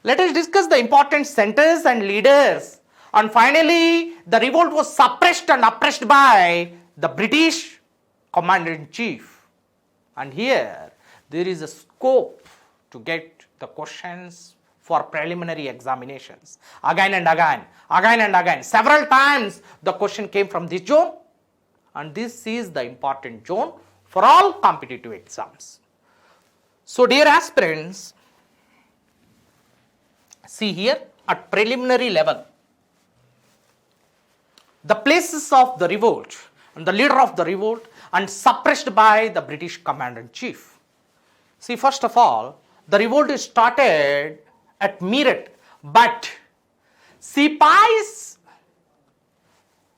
Let us discuss the important centers and leaders. And finally, the revolt was suppressed and oppressed by the British commander-in-chief. And here, there is a scope to get the questions for preliminary examinations. Again and again. Several times the question came from this zone, and this is the important zone for all competitive exams. So dear aspirants, see here at preliminary level, the places of the revolt and the leader of the revolt and suppressed by the British commander-in-chief. See, first of all, the revolt is started at Meerut, but Sipais,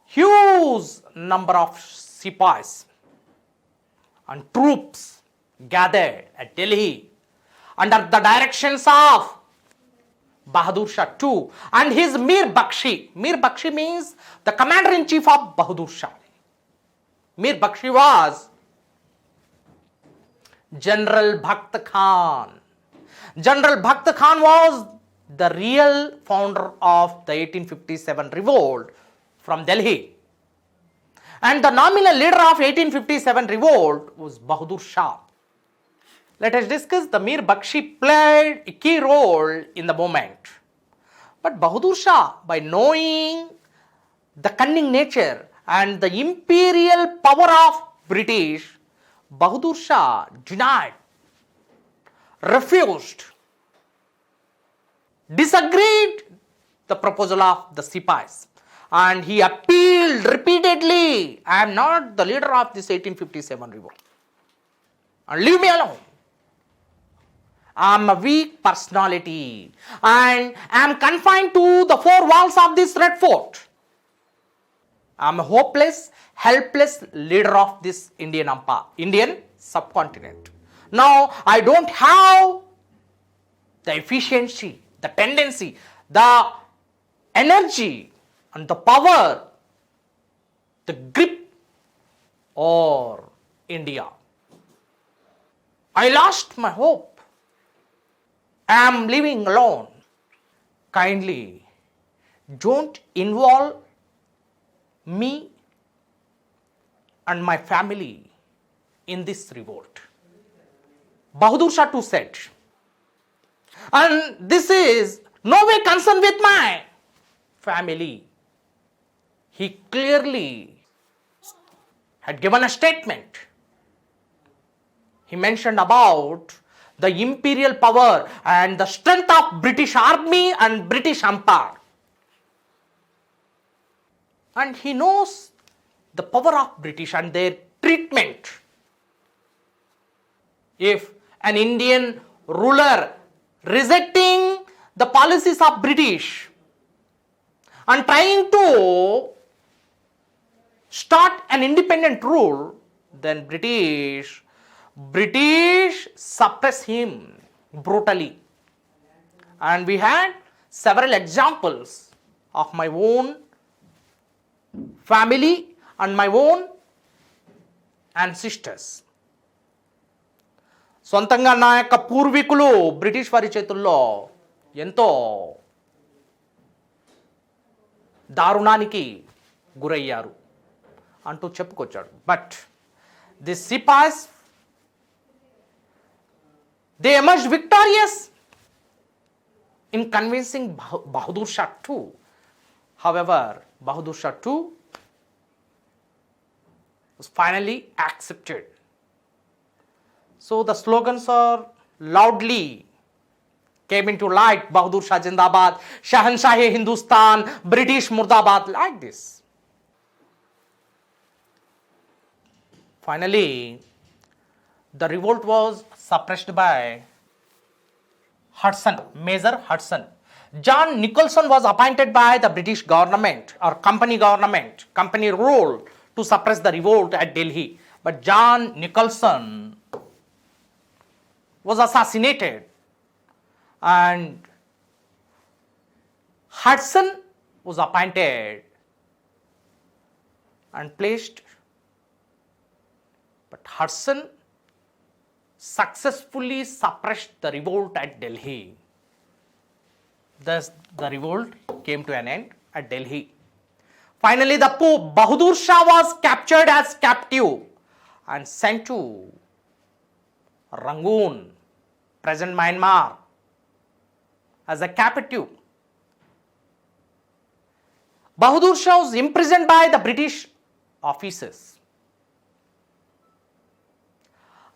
huge number of Sipais and troops gathered at Delhi under the directions of Bahadur Shah II and his Mir Bakshi. Mir Bakshi means the commander-in-chief of Bahadur Shah. Mir Bakshi was General Bhakt Khan. General Bhakt Khan was the real founder of the 1857 revolt from Delhi. And the nominal leader of 1857 revolt was Bahadur Shah. Let us discuss the Mir Bakshi played a key role in the movement. But Bahadur Shah, by knowing the cunning nature and the imperial power of British, Bahadur Shah denied, refused, disagreed the proposal of the Sipais, and he appealed repeatedly, I am not the leader of this 1857 revolt, and leave me alone. I am a weak personality and I am confined to the four walls of this red fort. I am a hopeless, helpless leader of this Indian empire, Indian subcontinent. Now, I don't have the efficiency, the tendency, the energy and the power, the grip over India. I lost my hope. I am living alone. Kindly don't involve me and my family in this revolt. Bahadur Shah too said. And this is no way concerned with my family. He clearly had given a statement. He mentioned about the imperial power and the strength of British army and British empire. And he knows the power of British and their treatment. If an Indian ruler rejecting the policies of British and trying to start an independent rule, then British suppress him brutally. And we had several examples of my own family and my own ancestors. సొంతంగా నా యొక్క పూర్వీకులు British వారి చేతుల్లో ఎంతో దారుణానికి గురయ్యారు అంటూ చెప్పుకొచ్చాడు. But the sepoys they emerged victorious in convincing Bahadur Shah II. However, Bahadur Shah II was finally accepted. So the slogans are loudly came into light. Bahadur Shah Zindabad, Shahanshah-e Hindustan, British Murdabad, like this. Finally, the revolt was suppressed by Hudson, Major Hudson. John Nicholson was appointed by the British government or company government, company rule to suppress the revolt at Delhi. But John Nicholson was assassinated and Hudson was appointed and placed. But Hudson successfully suppressed the revolt at Delhi. Thus, the revolt came to an end at Delhi. Finally, the Pope Bahadur Shah was captured as captive and sent to Rangoon, present Myanmar, as a captive. Bahadur Shah was imprisoned by the British officers,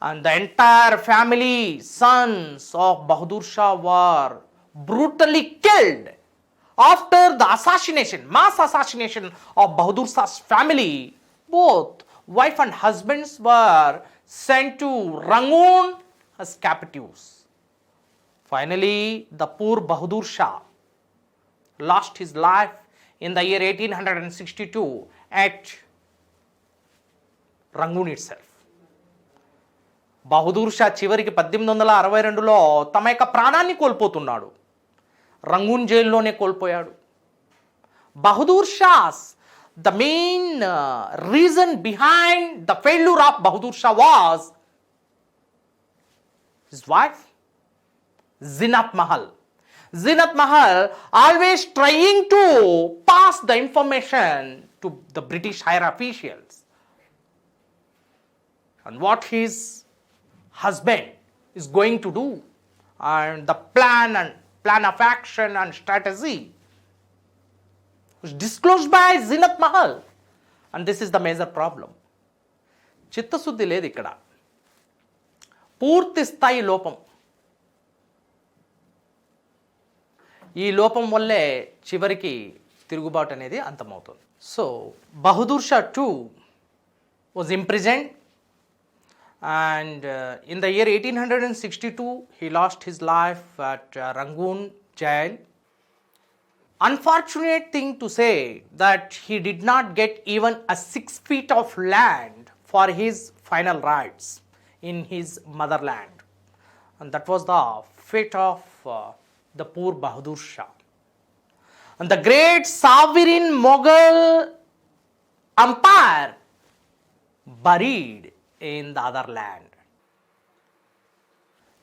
and the entire family, sons of Bahadur Shah, were brutally killed. After the assassination, mass assassination of Bahadur Shah's family, both wife and husbands were sent to Rangoon as captives. Finally, the poor Bahadur Shah lost his life in the year 1862 at Rangoon itself. Bahadur Shah చివరికి 1862లో తమ యొక్క ప్రాణాన్ని కోల్పోతున్నాడు. Rangoon జైల్లోనే కోల్పోయాడు. Bahadur Shah's the main reason behind the failure of Bahadur Shah was his wife Zinat Mahal. Zinat Mahal always trying to pass the information to the British higher officials. And what his husband is going to do, and the plan of action and strategy was disclosed by Zinat Mahal. And this is the major problem. చిత్తశుద్ధి లేదు ఇక్కడ, పూర్తి స్థాయి లోపం. ఈ లోపం వల్లే చివరికి తిరుగుబాటు అనేది అంతమవుతుంది. So Bahadur Shah too was imprisoned, and in the year 1862 he lost his life at Rangoon jail. Unfortunate thing to say that he did not get even a 6 feet of land for his final rites in his motherland, and that was the fate of the poor Bahadur Shah. And the great sovereign Mughal empire buried in the other land.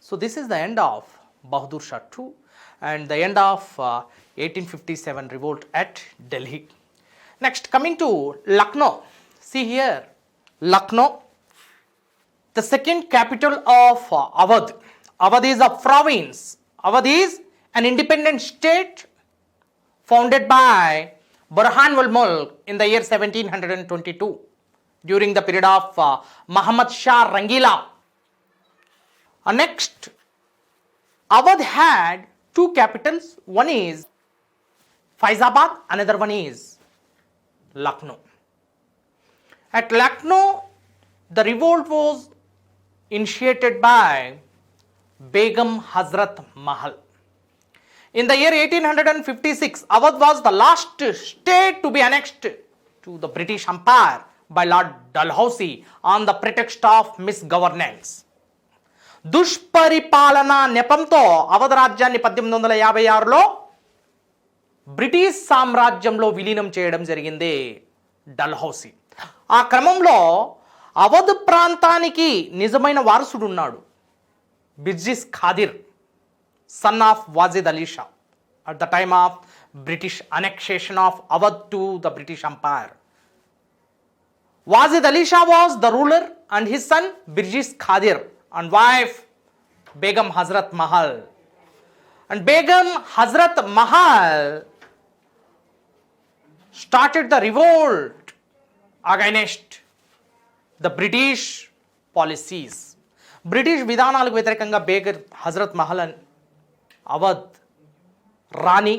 So this is the end of Bahadur Shah II and the end of 1857 revolt at Delhi. Next, coming to Lucknow. See here, Lucknow, the second capital of Awadh. Awadh is a province. Awadh is an independent state founded by Burhan ul Mulk in the year 1722 during the period of Muhammad Shah Rangila. Next, Awadh had two capitals. One is Faizabad, another one is Lucknow. At Lucknow, the revolt was initiated by Begum Hazrat Mahal. In the year 1856, Awadh was the last state to be annexed to the British Empire by Lord Dalhousie on the pretext of misgovernance. దుష్పరిపాలన నెపంతో అవధ్ రాజ్యాన్ని 1856లో British సామ్రాజ్యంలో విలీనం చేయడం జరిగింది డల్హౌసీ. ఆ క్రమంలో అవధ్ ప్రాంతానికి నిజమైన వారసుడు ఉన్నాడు, బిర్జిస్ Qadir, son of Wazid Ali Shah at the time of British annexation of Awadh to the British Empire. Wazid Ali Shah was the ruler and his son Birjis Khadir and wife Begum Hazrat Mahal. And Begum Hazrat Mahal started the revolt against the British policies. British విధానాలకు వ్యతిరేకంగా బేగం హజరత్ మహల్ అవధ్ రాణి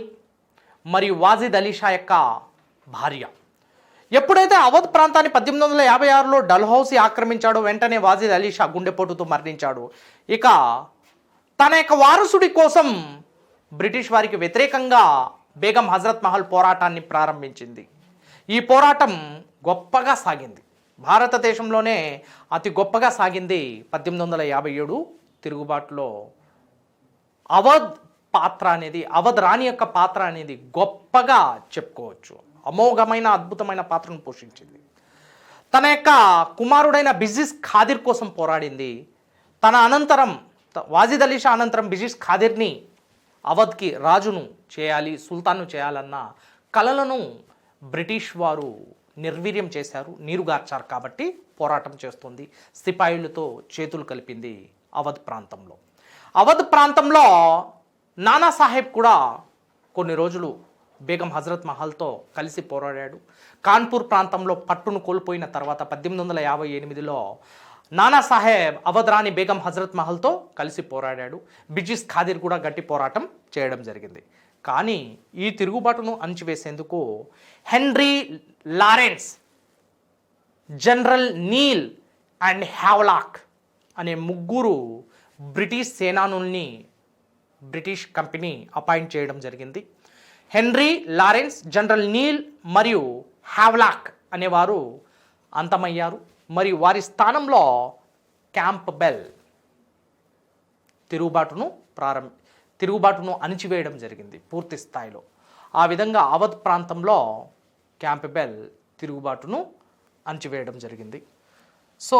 మరియు వాజిద్ అలీ షా యొక్క భార్య. ఎప్పుడైతే అవధ్ ప్రాంతాన్ని 1856లో డల్హౌసీ ఆక్రమించాడో వెంటనే వాజిద్ అలీ షా గుండెపోటుతో మరణించాడు. ఇక తన యొక్క వారసుడి కోసం బ్రిటిష్ వారికి వ్యతిరేకంగా బేగం హజరత్ మహల్ పోరాటాన్ని ప్రారంభించింది. ఈ పోరాటం గొప్పగా సాగింది, భారతదేశంలోనే అతి గొప్పగా సాగింది 1857 తిరుగుబాటులో. అవధ్ పాత్ర అనేది, అవధ్ రాణి యొక్క పాత్ర అనేది గొప్పగా చెప్పుకోవచ్చు, అమోఘమైన అద్భుతమైన పాత్రను పోషించింది. తన యొక్క కుమారుడైన బిర్జిస్ ఖాదిర్ కోసం పోరాడింది. తన అనంతరం వాజిద్ అలీ షా అనంతరం బిర్జిస్ ఖాదిర్ని అవధ్కి రాజును చేయాలి, సుల్తాన్ను చేయాలన్న కలలను బ్రిటిష్ వారు నిర్వీర్యం చేశారు, నీరుగార్చారు. కాబట్టి పోరాటం చేస్తుంది, సిపాయిలతో చేతులు కలిపింది అవధ్ ప్రాంతంలో. అవధ్ ప్రాంతంలో నానాసాహెబ్ కూడా కొన్ని రోజులు బేగం హజరత్ మహల్తో కలిసి పోరాడాడు. కాన్పూర్ ప్రాంతంలో పట్టును కోల్పోయిన తర్వాత 1858లో నానాసాహెబ్ అవధ్ రాణి బేగం హజరత్ మహల్తో కలిసి పోరాడాడు. బిజిస్ ఖాదిర్ కూడా గట్టి పోరాటం చేయడం జరిగింది. కానీ ఈ తిరుగుబాటును అణచివేసేందుకు Henry Lawrence, general Neill and Havelock అనే ముగ్గురు బ్రిటిష్ సేనానుల్ని బ్రిటిష్ కంపెనీ అపాయింట్ చేయడం జరిగింది. హెన్రీ లారెన్స్, జనరల్ నీల్ మరియు హ్యావ్లాక్ అనేవారు అంతమయ్యారు. మరియు వారి స్థానంలో క్యాంప్బెల్ తిరుగుబాటును అణిచివేయడం జరిగింది పూర్తి స్థాయిలో. ఆ విధంగా అవధ్ ప్రాంతంలో క్యాంప్బెల్ తిరుగుబాటును అణచివేయడం జరిగింది. సో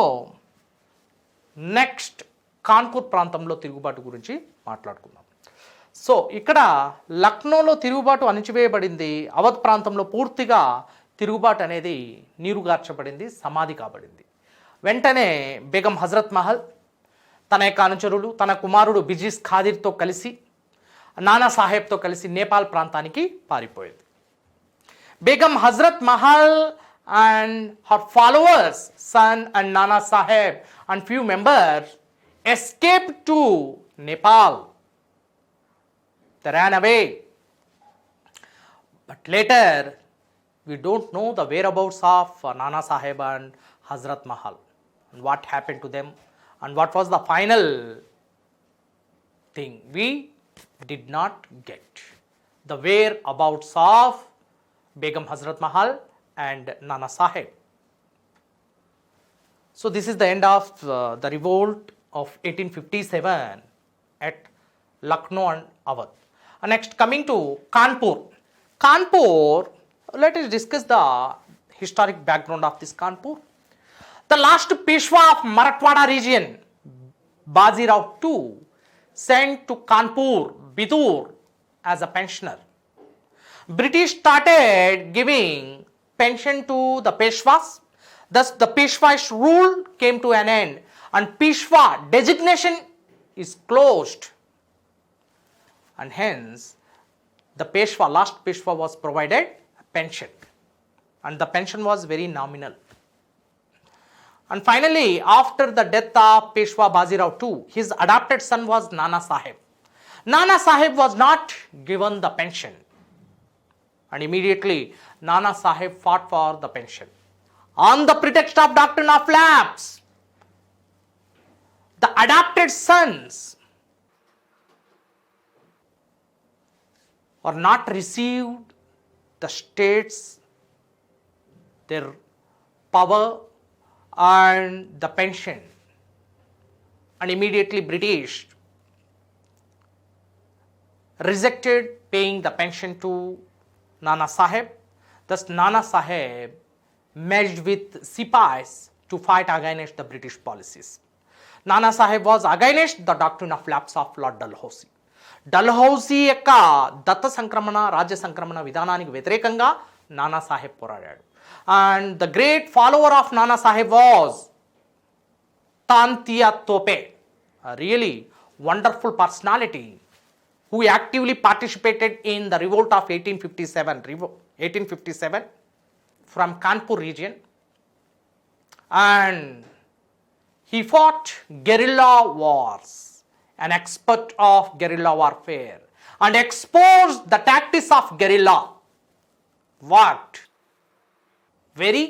నెక్స్ట్ కాన్పూర్ ప్రాంతంలో తిరుగుబాటు గురించి మాట్లాడుకుందాం. సో ఇక్కడ లక్నోలో తిరుగుబాటు అణచివేయబడింది. అవధ్ ప్రాంతంలో పూర్తిగా తిరుగుబాటు అనేది నీరుగార్చబడింది, సమాధి కాబడింది. వెంటనే బేగం హజరత్ మహల్ తన యొక్క అనుచరులు, తన కుమారుడు బిజిస్ ఖాదిర్తో కలిసి, నానాసాహెబ్తో కలిసి నేపాల్ ప్రాంతానికి పారిపోయింది. Begum Hazrat Mahal and her followers, son and Nana Saheb and few members escaped to Nepal. They ran away. But later, we don't know the whereabouts of Nana Saheb and Hazrat Mahal and what happened to them and what was the final thing. We did not get the whereabouts of Begum Hazrat Mahal and Nana Saheb. So this is the end of the revolt of 1857 at Lucknow and Awadh. Next, coming to Kanpur. Kanpur, let us discuss the historic background of this Kanpur. The last Peshwa of Marathwada region, Bajirao II, sent to Kanpur, Bidur as a pensioner. British started giving pension to the Peshwas. Thus the Peshwa's rule came to an end and Peshwa designation is closed. And hence the Peshwa, last Peshwa was provided a pension. And the pension was very nominal. And finally, after the death of Peshwa Bajirao II, his adopted son was Nana Saheb. Nana Saheb was not given the pension. And immediately Nana Saheb fought for the pension. On the pretext of doctrine of lapse, the adopted sons are not received the states, their power and the pension. And immediately British rejected paying the pension to Nana Saheb. Thus Nana Saheb merged with Sipais to fight against the British policies. Nana Saheb was against the doctrine of lapse of Lord Dalhousie. Dalhousie యొక్క దత్త సంక్రమణ, రాజ్య సంక్రమణ విధానానికి వ్యతిరేకంగా నానా సాహెబ్ పోరాడాడు. And the great follower of Nana Sahib was Tantia Tope, really wonderful personality who actively participated in the revolt of 1857 from Kanpur region, and he fought guerrilla wars, an expert of guerrilla warfare, and exposed the tactics of guerrilla. What? Very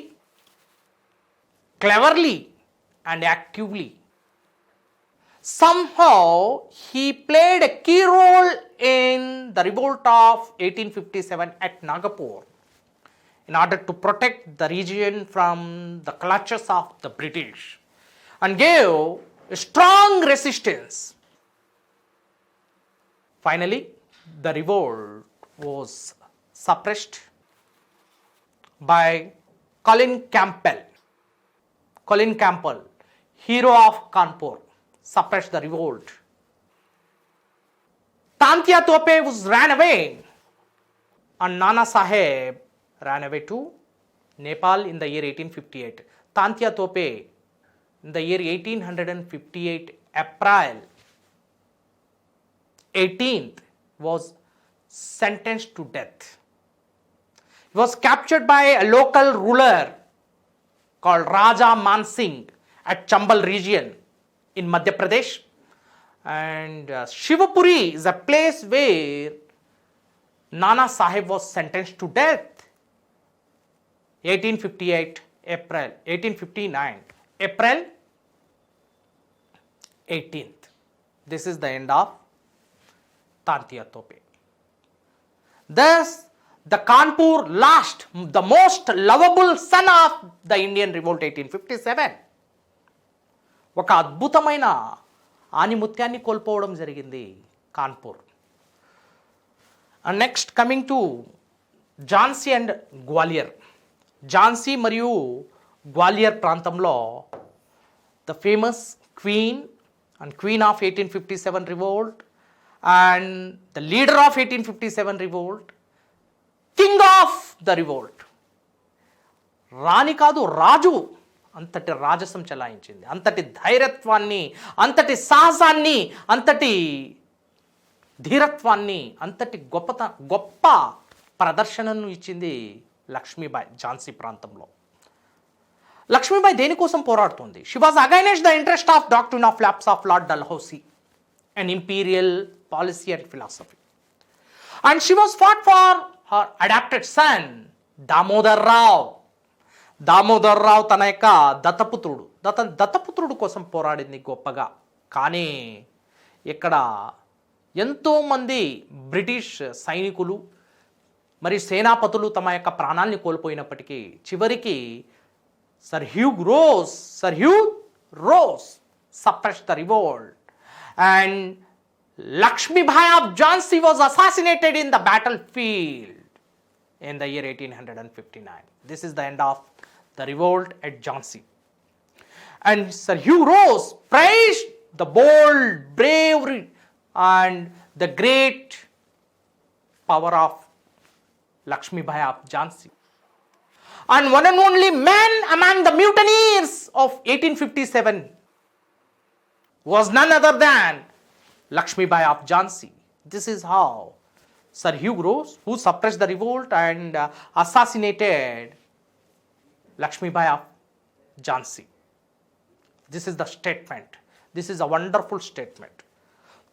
cleverly and actively. Somehow he played a key role in the revolt of 1857 at Nagapur in order to protect the region from the clutches of the British and gave a strong resistance. Finally, the revolt was suppressed by Colin Campbell. Colin Campbell, hero of Kanpur, suppressed the revolt. Tantia Tope was ran away, and Nana Saheb ran away to Nepal in the year 1858. Tantia Tope in the year 1858, April 18th, was sentenced to death. He was captured by a local ruler called Raja Man Singh at Chambal region in Madhya Pradesh. And Shivapuri is a place where Nana Sahib was sentenced to death. 1858 April, 1859 April 18th. This is the end of Tantia Tope. Thus, the Kanpur lost the most lovable son of the Indian Revolt 1857. ఒక అద్భుతమైన ఆనిముత్యాన్ని కోల్పోవడం జరిగింది Kanpur. And next coming to Jhansi and Gwalior. Jhansi మరియు గ్వాలియర్ ప్రాంతంలో the famous queen and queen of 1857 revolt and the leader of 1857 revolt, king of the revolt, రాణి కాదు రాజు, అంతటి రాజసం చెలాయించింది, అంతటి ధైర్యత్వాన్ని, అంతటి సాహసాన్ని, అంతటి ధీరత్వాన్ని, అంతటి గొప్ప ప్రదర్శనను ఇచ్చింది లక్ష్మీబాయి ఝాన్సీ ప్రాంతంలో. లక్ష్మీబాయి దేనికోసం పోరాడుతుంది? She was against the interest of doctrine of lapse of Lord Dalhousie and imperial policy and philosophy. And she was fought for her adopted son Damodar Rao. Damodar Rao తన యొక్క దత్తపుత్రుడు కోసం పోరాడింది గొప్పగా. కానీ ఇక్కడ ఎంతోమంది బ్రిటిష్ సైనికులు మరియు సేనాపతులు తమ యొక్క ప్రాణాల్ని కోల్పోయినప్పటికీ చివరికి sir Hugh Rose suppressed the revolt, and Lakshmibai of Jhansi was assassinated in the battlefield in the year 1859. This is the end of the revolt at Jhansi. And Sir Hugh Rose praised the bold bravery and the great power of Lakshmibai of Jhansi. And one and only man among the mutineers of 1857 was none other than Lakshmibai of Jhansi. This is how Sir Hugh Rose, who suppressed the revolt and assassinated Lakshmibai of Jhansi. This is the statement. This is a wonderful statement.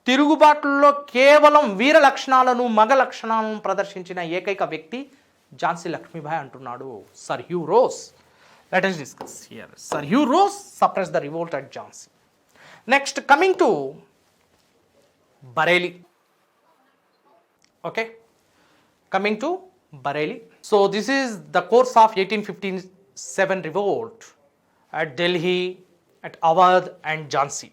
తిరుగుబాటులో కేవలం వీర లక్షణాలను, మగ లక్షణాలను ప్రదర్శించిన ఏకైక వ్యక్తి ఝాన్సీ లక్ష్మీబాయి అంటున్నాడు sir Hugh Rose. Let us discuss here. Sir Hugh Rose suppressed the revolt at Jhansi. Next, coming to Bareilly. Okay, coming to Bareilly. So this is the course of 1857 revolt at Delhi, at Awadh and Jhansi.